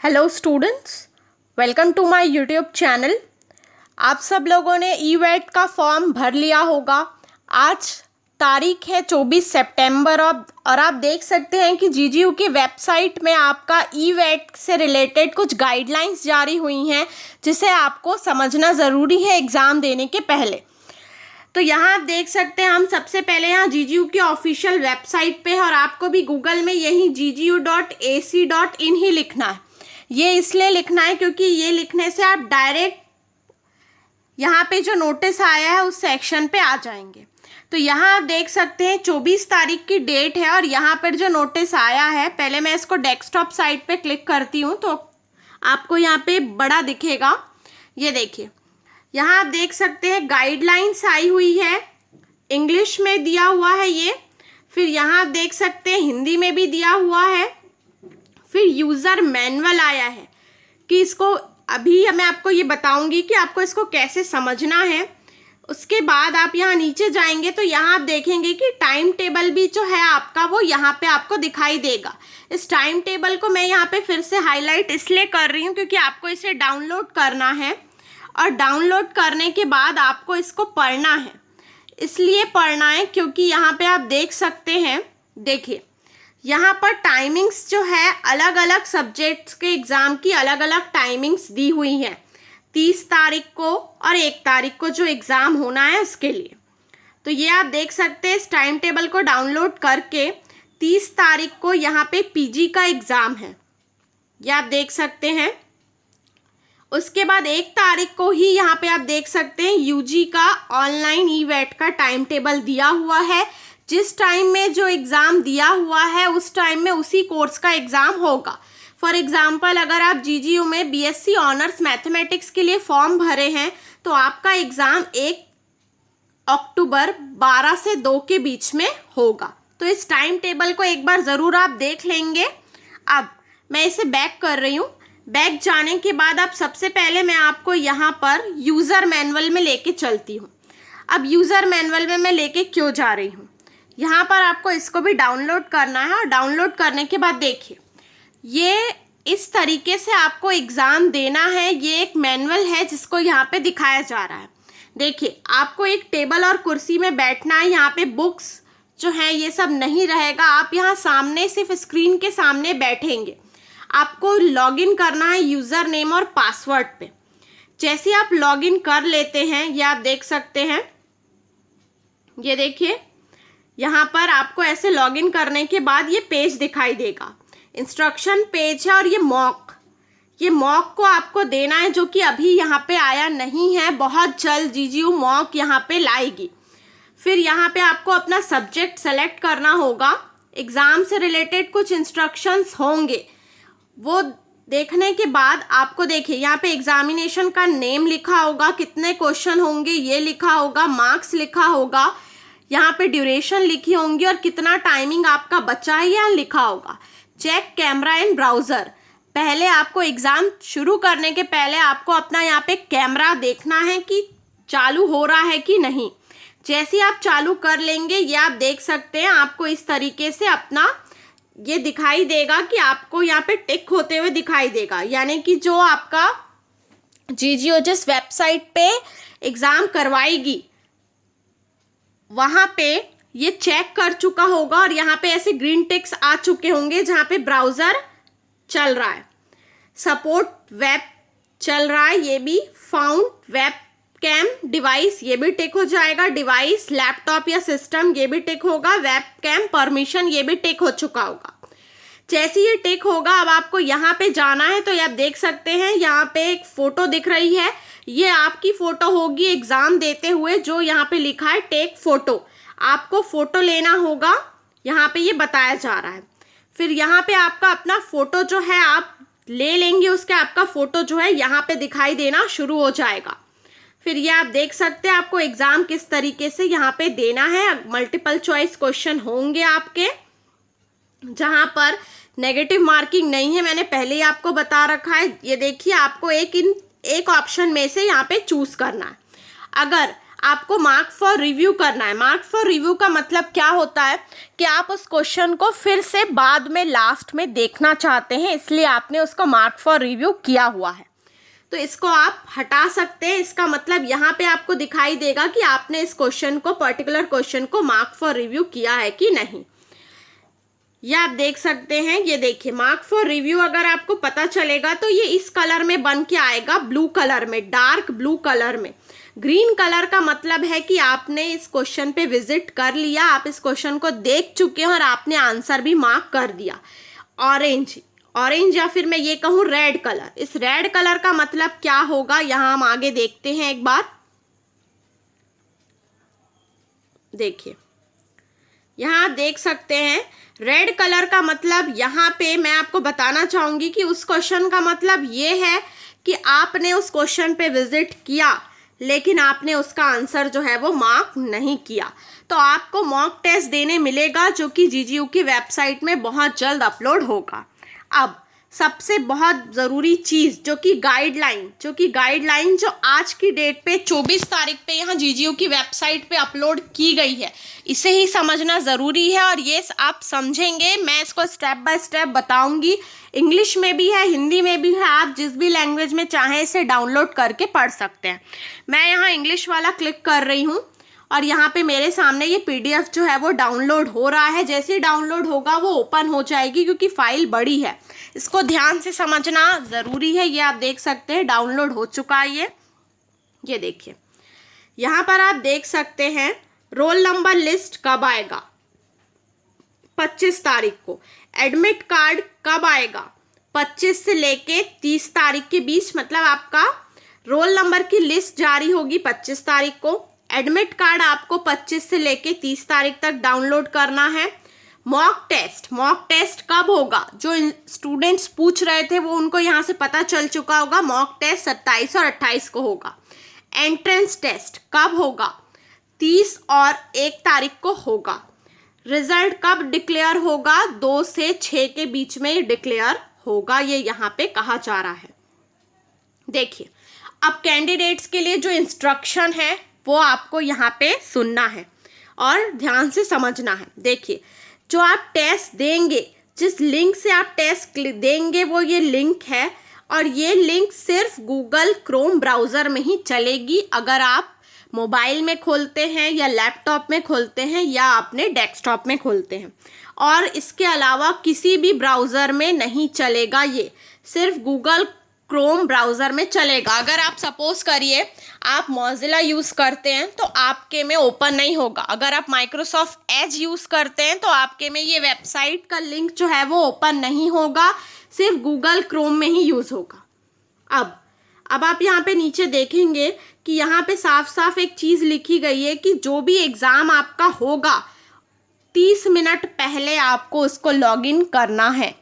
Hello students, welcome to my YouTube channel. आप सब लोगों ने ई-वेट का फॉर्म भर लिया होगा। आज तारीख है 24 सितंबर और आप देख सकते हैं कि जीजीयू की वेबसाइट में आपका ई-वेट से रिलेटेड कुछ गाइडलाइंस जारी हुई हैं जिसे आपको समझना ज़रूरी है एग्ज़ाम देने के पहले। तो यहाँ आप देख सकते हैं, हम सबसे पहले यहाँ जीजीयू की ऑफिशियल वेबसाइट पे है और आपको भी गूगल में यही ggu.ac.in ही लिखना है। ये इसलिए लिखना है क्योंकि ये लिखने से आप डायरेक्ट यहाँ पे जो नोटिस आया है उस सेक्शन पे आ जाएंगे। तो यहाँ आप देख सकते हैं 24 तारीख की डेट है और यहाँ पर जो नोटिस आया है, पहले मैं इसको डेस्कटॉप साइट पे क्लिक करती हूँ तो आपको यहाँ पे बड़ा दिखेगा। ये देखिए, यहाँ आप देख सकते हैं गाइडलाइंस आई हुई है, इंग्लिश में दिया हुआ है ये। फिर यहाँ आप देख सकते हैं हिंदी में भी दिया हुआ है। फिर यूज़र मैनुअल आया है कि इसको अभी मैं आपको ये बताऊंगी कि आपको इसको कैसे समझना है। उसके बाद आप यहाँ नीचे जाएंगे तो यहाँ आप देखेंगे कि टाइम टेबल भी जो है आपका वो यहाँ पे आपको दिखाई देगा। इस टाइम टेबल को मैं यहाँ पे फिर से हाईलाइट इसलिए कर रही हूँ क्योंकि आपको इसे डाउनलोड करना है और डाउनलोड करने के बाद आपको इसको पढ़ना है। इसलिए पढ़ना है क्योंकि यहाँ पे आप देख सकते हैं, देखिए यहाँ पर टाइमिंग्स जो है अलग अलग सब्जेक्ट्स के एग्ज़ाम की अलग अलग टाइमिंग्स दी हुई हैं। 30 तारीख को और 1 तारीख को जो एग्ज़ाम होना है उसके लिए। तो ये आप देख सकते हैं, इस टाइम टेबल को डाउनलोड करके 30 तारीख को यहाँ पे पीजी का एग्ज़ाम है, ये आप देख सकते हैं। उसके बाद 1 तारीख को ही यहाँ पे आप देख सकते हैं यूजी का ऑनलाइन ई-वेट का टाइम टेबल दिया हुआ है। जिस टाइम में जो एग्ज़ाम दिया हुआ है उस टाइम में उसी कोर्स का एग्ज़ाम होगा। फॉर एग्ज़ाम्पल, अगर आप जीजीयू में बीएससी ऑनर्स मैथमेटिक्स के लिए फॉर्म भरे हैं तो आपका एग्ज़ाम 1 अक्टूबर 12 से 2 के बीच में होगा। तो इस टाइम टेबल को एक बार ज़रूर आप देख लेंगे। अब मैं इसे बैक कर रही हूँ। बैक जाने के बाद आप सबसे पहले मैं आपको यहाँ पर यूज़र मैनुअल में लेके चलती हूँ। अब यूज़र मैनुअल में मैं लेके क्यों जा रही हूँ, यहाँ पर आपको इसको भी डाउनलोड करना है और डाउनलोड करने के बाद देखिए ये इस तरीके से आपको एग्ज़ाम देना है। ये एक मैनुअल है जिसको यहाँ पे दिखाया जा रहा है। देखिए, आपको एक टेबल और कुर्सी में बैठना है। यहाँ पे बुक्स जो हैं ये सब नहीं रहेगा। आप यहाँ सामने सिर्फ स्क्रीन के सामने बैठेंगे। आपको लॉगिन करना है यूज़र नेम और पासवर्ड पे। जैसे आप लॉगिन कर लेते हैं, ये आप देख सकते हैं, ये देखिए यहाँ पर आपको ऐसे लॉगिन करने के बाद ये पेज दिखाई देगा। इंस्ट्रक्शन पेज है और ये मॉक को आपको देना है जो कि अभी यहाँ पे आया नहीं है। बहुत जल्द जीजीयू मॉक यहाँ पे लाएगी। फिर यहाँ पे आपको अपना सब्जेक्ट सेलेक्ट करना होगा। एग्ज़ाम से रिलेटेड कुछ इंस्ट्रक्शंस होंगे, वो देखने के बाद आपको देखिए यहाँ पे एग्जामिनेशन का नेम लिखा होगा, कितने क्वेश्चन होंगे ये लिखा होगा, मार्क्स लिखा होगा, यहाँ पे ड्यूरेशन लिखी होंगी और कितना टाइमिंग आपका बचा है यहाँ लिखा होगा। चेक कैमरा इन ब्राउज़र, पहले आपको एग्ज़ाम शुरू करने के पहले आपको अपना यहाँ पे कैमरा देखना है कि चालू हो रहा है कि नहीं। जैसे आप चालू कर लेंगे, ये आप देख सकते हैं, आपको इस तरीके से अपना ये दिखाई देगा कि आपको यहाँ पे टिक होते हुए दिखाई देगा। यानी कि जो आपका जीजीयू जिस वेबसाइट पे एग्ज़ाम करवाएगी वहाँ पे ये चेक कर चुका होगा और यहाँ पे ऐसे ग्रीन टिक्स आ चुके होंगे जहाँ पे ब्राउज़र चल रहा है, सपोर्ट वेब चल रहा है, ये भी फाउंड वेब कैम डिवाइस ये भी टिक हो जाएगा, डिवाइस लैपटॉप या सिस्टम ये भी टिक होगा, वेब कैम परमिशन ये भी टिक हो चुका होगा। जैसे ये टिक होगा, अब आपको यहाँ पे जाना है। तो ये आप देख सकते हैं यहाँ पे एक फ़ोटो दिख रही है, ये आपकी फ़ोटो होगी एग्ज़ाम देते हुए, जो यहाँ पे लिखा है टेक फ़ोटो। आपको फ़ोटो लेना होगा, यहाँ पे ये बताया जा रहा है। फिर यहाँ पे आपका अपना फ़ोटो जो है आप ले लेंगे, उसके आपका फ़ोटो जो है यहाँ पे दिखाई देना शुरू हो जाएगा। फिर ये आप देख सकते हैं आपको एग्ज़ाम किस तरीके से यहाँ पे देना है। मल्टीपल चॉइस क्वेश्चन होंगे आपके, जहाँ पर नेगेटिव मार्किंग नहीं है, मैंने पहले ही आपको बता रखा है। ये देखिए, आपको एक ऑप्शन में से यहाँ पे चूज़ करना है। अगर आपको मार्क फॉर रिव्यू करना है। मार्क फॉर रिव्यू का मतलब क्या होता है कि आप उस क्वेश्चन को फिर से बाद में लास्ट में देखना चाहते हैं, इसलिए आपने उसको मार्क फॉर रिव्यू किया हुआ है। तो इसको आप हटा सकते हैं। इसका मतलब यहाँ पे आपको दिखाई देगा कि आपने इस क्वेश्चन को, पर्टिकुलर क्वेश्चन को मार्क फॉर रिव्यू किया है कि नहीं। ये आप देख सकते हैं। ये देखिए, मार्क फॉर रिव्यू अगर आपको पता चलेगा तो ये इस कलर में बन के आएगा, ब्लू कलर में, डार्क ब्लू कलर में। ग्रीन कलर का मतलब है कि आपने इस क्वेश्चन पे विजिट कर लिया, आप इस क्वेश्चन को देख चुके हैं और आपने आंसर भी मार्क कर दिया। ऑरेंज या फिर मैं ये कहूँ रेड कलर, इस रेड कलर का मतलब क्या होगा, यहाँ हम आगे देखते हैं एक बार। देखिए, यहाँ आप देख सकते हैं रेड कलर का मतलब, यहाँ पे मैं आपको बताना चाहूंगी कि उस क्वेश्चन का मतलब ये है कि आपने उस क्वेश्चन पे विजिट किया लेकिन आपने उसका आंसर जो है वो मार्क नहीं किया। तो आपको मॉक टेस्ट देने मिलेगा जो कि जीजीयू की वेबसाइट में बहुत जल्द अपलोड होगा। अब सबसे बहुत ज़रूरी चीज़ जो कि गाइडलाइन जो आज की डेट पे 24 तारीख पे यहाँ जीजीयू की वेबसाइट पे अपलोड की गई है, इसे ही समझना ज़रूरी है। और ये आप समझेंगे, मैं इसको स्टेप बाय स्टेप बताऊंगी। इंग्लिश में भी है, हिंदी में भी है, आप जिस भी लैंग्वेज में चाहें इसे डाउनलोड करके पढ़ सकते हैं। मैं यहाँ इंग्लिश वाला क्लिक कर रही हूँ और यहाँ पे मेरे सामने ये पीडीएफ जो है वो डाउनलोड हो रहा है। जैसे ही डाउनलोड होगा वो ओपन हो जाएगी, क्योंकि फाइल बड़ी है, इसको ध्यान से समझना ज़रूरी है। ये आप देख सकते हैं डाउनलोड हो चुका है ये देखिए, यहाँ पर आप देख सकते हैं रोल नंबर लिस्ट कब आएगा, 25 तारीख को। एडमिट कार्ड कब आएगा, 25 से लेके 30 तारीख के बीच, मतलब आपका रोल नंबर की लिस्ट जारी होगी 25 तारीख को। एडमिट कार्ड आपको 25 से लेके 30 तारीख तक डाउनलोड करना है। मॉक टेस्ट कब होगा, जो स्टूडेंट्स पूछ रहे थे वो उनको यहाँ से पता चल चुका होगा। मॉक टेस्ट 27 और 28 को होगा। एंट्रेंस टेस्ट कब होगा, 30 और 1 तारीख को होगा। रिजल्ट कब डिक्लेयर होगा, 2 से 6 के बीच में डिक्लेयर होगा, ये यहाँ पे कहा जा रहा है। देखिए, अब कैंडिडेट्स के लिए जो इंस्ट्रक्शन है वो आपको यहाँ पे सुनना है और ध्यान से समझना है। देखिए, जो आप टेस्ट देंगे, जिस लिंक से आप टेस्ट देंगे वो ये लिंक है, और ये लिंक सिर्फ गूगल क्रोम ब्राउज़र में ही चलेगी। अगर आप मोबाइल में खोलते हैं या लैपटॉप में खोलते हैं या अपने डेस्कटॉप में खोलते हैं, और इसके अलावा किसी भी ब्राउज़र में नहीं चलेगा। ये सिर्फ गूगल क्रोम ब्राउज़र में चलेगा। अगर आप सपोज करिए आप मोज़िला यूज़ करते हैं तो आपके में ओपन नहीं होगा। अगर आप माइक्रोसॉफ्ट एज यूज़ करते हैं तो आपके में ये वेबसाइट का लिंक जो है वो ओपन नहीं होगा, सिर्फ गूगल क्रोम में ही यूज़ होगा। अब आप यहाँ पे नीचे देखेंगे कि यहाँ पे साफ साफ एक चीज़ लिखी गई है कि जो भी एग्ज़ाम आपका होगा 30 मिनट पहले आपको उसको लॉगिन करना है।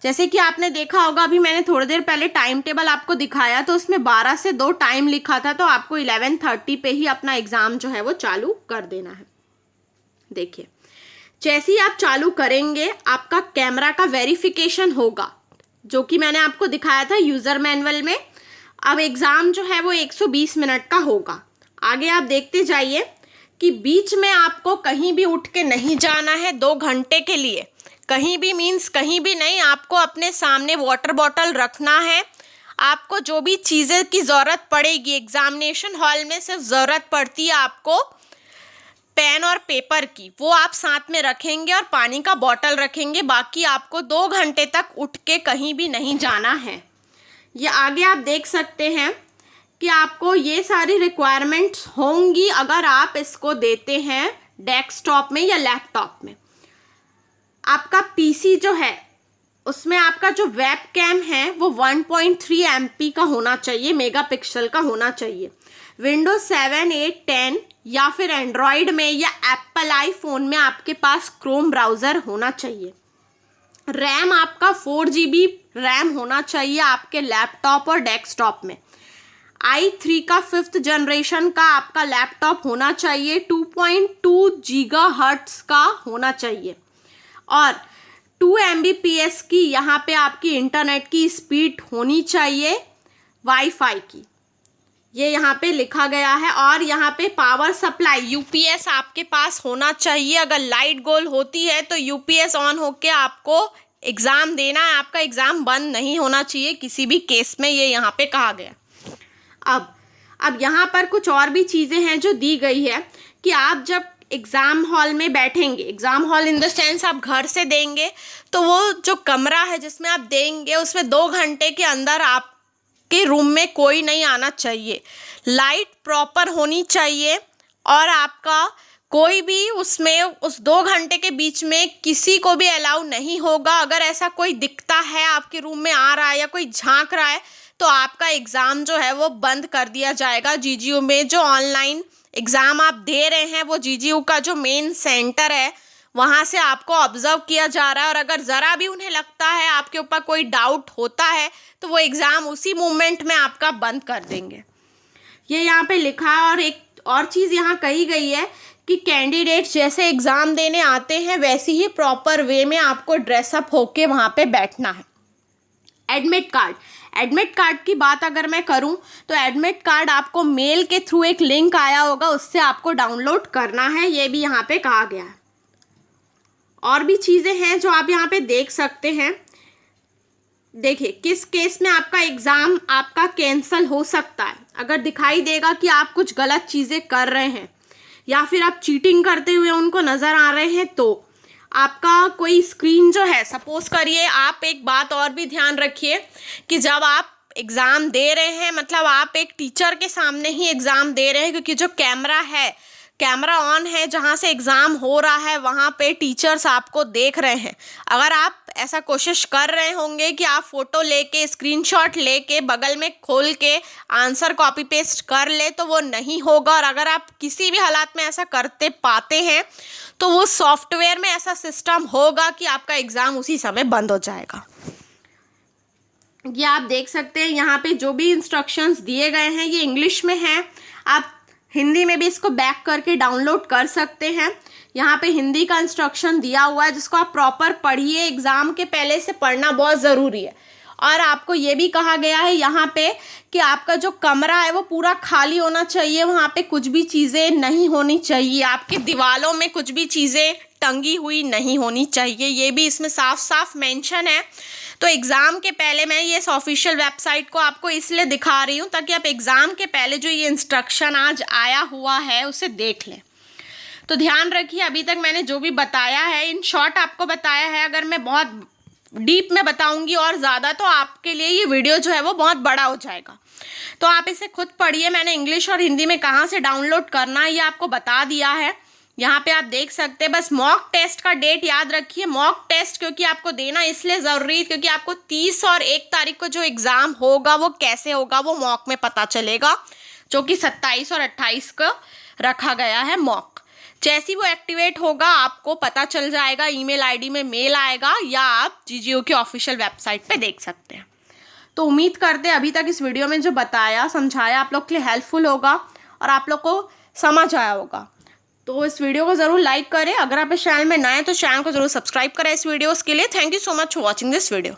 जैसे कि आपने देखा होगा, अभी मैंने थोड़ी देर पहले टाइम टेबल आपको दिखाया तो उसमें 12 से 2 टाइम लिखा था, तो आपको 11:30 पे ही अपना एग्ज़ाम जो है वो चालू कर देना है। देखिए, जैसे ही आप चालू करेंगे आपका कैमरा का वेरिफिकेशन होगा, जो कि मैंने आपको दिखाया था यूज़र मैनुअल में। अब एग्ज़ाम जो है वो 120 मिनट का होगा। आगे आप देखते जाइए कि बीच में आपको कहीं भी उठ के नहीं जाना है 2 घंटे के लिए। कहीं भी मीन्स कहीं भी नहीं, आपको अपने सामने वाटर बॉटल रखना है। आपको जो भी चीज़ें की ज़रूरत पड़ेगी, एग्ज़ामिनेशन हॉल में सिर्फ ज़रूरत पड़ती है आपको पेन और पेपर की, वो आप साथ में रखेंगे और पानी का बॉटल रखेंगे। बाकी आपको 2 घंटे तक उठ के कहीं भी नहीं जाना है। ये आगे आप देख सकते हैं कि आपको ये सारी रिक्वायरमेंट्स होंगी अगर आप इसको देते हैं डेस्कटॉप में या लैपटॉप में। आपका पीसी जो है उसमें आपका जो वेब कैम है वो 1.3 MP का होना चाहिए, मेगापिक्सल का होना चाहिए। विंडोज 7, 8, 10 या फिर एंड्रॉयड में या एप्पल आईफोन में आपके पास क्रोम ब्राउज़र होना चाहिए। रैम आपका 4 GB रैम होना चाहिए आपके लैपटॉप और डेस्कटॉप में। i3 का 5th जनरेशन का आपका लैपटॉप होना चाहिए। 2.2 GHz का होना चाहिए और 2 Mbps की यहाँ पे आपकी इंटरनेट की स्पीड होनी चाहिए वाईफाई की। ये यहाँ पे लिखा गया है। और यहाँ पे पावर सप्लाई यूपीएस आपके पास होना चाहिए। अगर लाइट गोल होती है तो यूपीएस ऑन होके आपको एग्ज़ाम देना है, आपका एग्ज़ाम बंद नहीं होना चाहिए किसी भी केस में, ये यहाँ पे कहा गया। अब यहाँ पर कुछ और भी चीज़ें हैं जो दी गई है कि आप जब एग्ज़ाम हॉल में बैठेंगे, exam hall in the sense आप घर से देंगे, तो वो जो कमरा है जिसमें आप देंगे उसमें 2 घंटे के अंदर आपके रूम में कोई नहीं आना चाहिए, लाइट प्रॉपर होनी चाहिए और आपका कोई भी उसमें उस 2 घंटे के बीच में किसी को भी अलाउ नहीं होगा। अगर ऐसा कोई दिखता है आपके रूम में आ रहा है या कोई झांक रहा है तो आपका एग्ज़ाम जो है वो बंद कर दिया जाएगा। जीजीयू में जो ऑनलाइन एग्ज़ाम आप दे रहे हैं वो जीजीयू का जो मेन सेंटर है वहाँ से आपको ऑब्जर्व किया जा रहा है, और अगर ज़रा भी उन्हें लगता है, आपके ऊपर कोई डाउट होता है, तो वो एग्ज़ाम उसी मोमेंट में आपका बंद कर देंगे। ये यहाँ पे लिखा है। और एक और चीज़ यहाँ कही गई है कि कैंडिडेट्स जैसे एग्ज़ाम देने आते हैं वैसे ही प्रॉपर वे में आपको ड्रेसअप होके वहाँ पे बैठना है। एडमिट कार्ड की बात अगर मैं करूं तो एडमिट कार्ड आपको मेल के थ्रू एक लिंक आया होगा, उससे आपको डाउनलोड करना है, ये भी यहाँ पे कहा गया है। और भी चीज़ें हैं जो आप यहाँ पे देख सकते हैं। देखिए किस केस में आपका एग्ज़ाम आपका कैंसिल हो सकता है। अगर दिखाई देगा कि आप कुछ गलत चीज़ें कर रहे हैं या फिर आप चीटिंग करते हुए उनको नज़र आ रहे हैं, तो आपका कोई स्क्रीन जो है, सपोज करिए, आप एक बात और भी ध्यान रखिए कि जब आप एग्ज़ाम दे रहे हैं, मतलब आप एक टीचर के सामने ही एग्ज़ाम दे रहे हैं, क्योंकि जो कैमरा ऑन है, जहाँ से एग्ज़ाम हो रहा है वहाँ पे टीचर्स आपको देख रहे हैं। अगर आप ऐसा कोशिश कर रहे होंगे कि आप फ़ोटो लेके, स्क्रीनशॉट लेके बगल में खोल के आंसर कॉपी पेस्ट कर ले तो वो नहीं होगा। और अगर आप किसी भी हालात में ऐसा करते पाते हैं तो वो सॉफ्टवेयर में ऐसा सिस्टम होगा कि आपका एग्ज़ाम उसी समय बंद हो जाएगा। ये आप देख सकते हैं यहाँ पे जो भी इंस्ट्रक्शंस दिए गए हैं ये इंग्लिश में हैं। आप हिंदी में भी इसको बैक करके डाउनलोड कर सकते हैं। यहाँ पे हिंदी का इंस्ट्रक्शन दिया हुआ है जिसको आप प्रॉपर पढ़िए। एग्ज़ाम के पहले से पढ़ना बहुत ज़रूरी है। और आपको ये भी कहा गया है यहाँ पे कि आपका जो कमरा है वो पूरा खाली होना चाहिए, वहाँ पे कुछ भी चीज़ें नहीं होनी चाहिए, आपकी दीवारों में कुछ भी चीज़ें टंगी हुई नहीं होनी चाहिए, ये भी इसमें साफ साफ मेंशन है। तो एग्ज़ाम के पहले मैं ये ऑफिशियल वेबसाइट को आपको इसलिए दिखा रही हूँ ताकि आप एग्ज़ाम के पहले जो ये इंस्ट्रक्शन आज आया हुआ है उसे देख लें। तो ध्यान रखिए, अभी तक मैंने जो भी बताया है इन शॉर्ट आपको बताया है। अगर मैं बहुत डीप में बताऊंगी और ज़्यादा तो आपके लिए ये वीडियो जो है वो बहुत बड़ा हो जाएगा। तो आप इसे खुद पढ़िए। मैंने इंग्लिश और हिंदी में कहाँ से डाउनलोड करना है ये आपको बता दिया है। यहाँ पे आप देख सकते हैं। बस मॉक टेस्ट का डेट याद रखिए। मॉक टेस्ट क्योंकि आपको देना इसलिए ज़रूरी है क्योंकि आपको 30 और 1 तारीख को जो एग्ज़ाम होगा वो कैसे होगा वो मॉक में पता चलेगा, जो कि 27 और 28 को रखा गया है मॉक। जैसे ही वो एक्टिवेट होगा आपको पता चल जाएगा, ईमेल आईडी में मेल आएगा या आप जीजीयू की ऑफिशियल वेबसाइट पे देख सकते हैं। तो उम्मीद करते हैं अभी तक इस वीडियो में जो बताया समझाया आप लोग के लिए हेल्पफुल होगा और आप लोग को समझ आया होगा। तो इस वीडियो को ज़रूर लाइक करें। अगर आप इस चैनल में नए हैं तो चैनल को ज़रूर सब्सक्राइब करें इस वीडियोज़ के लिए। Thank you so much for watching this video.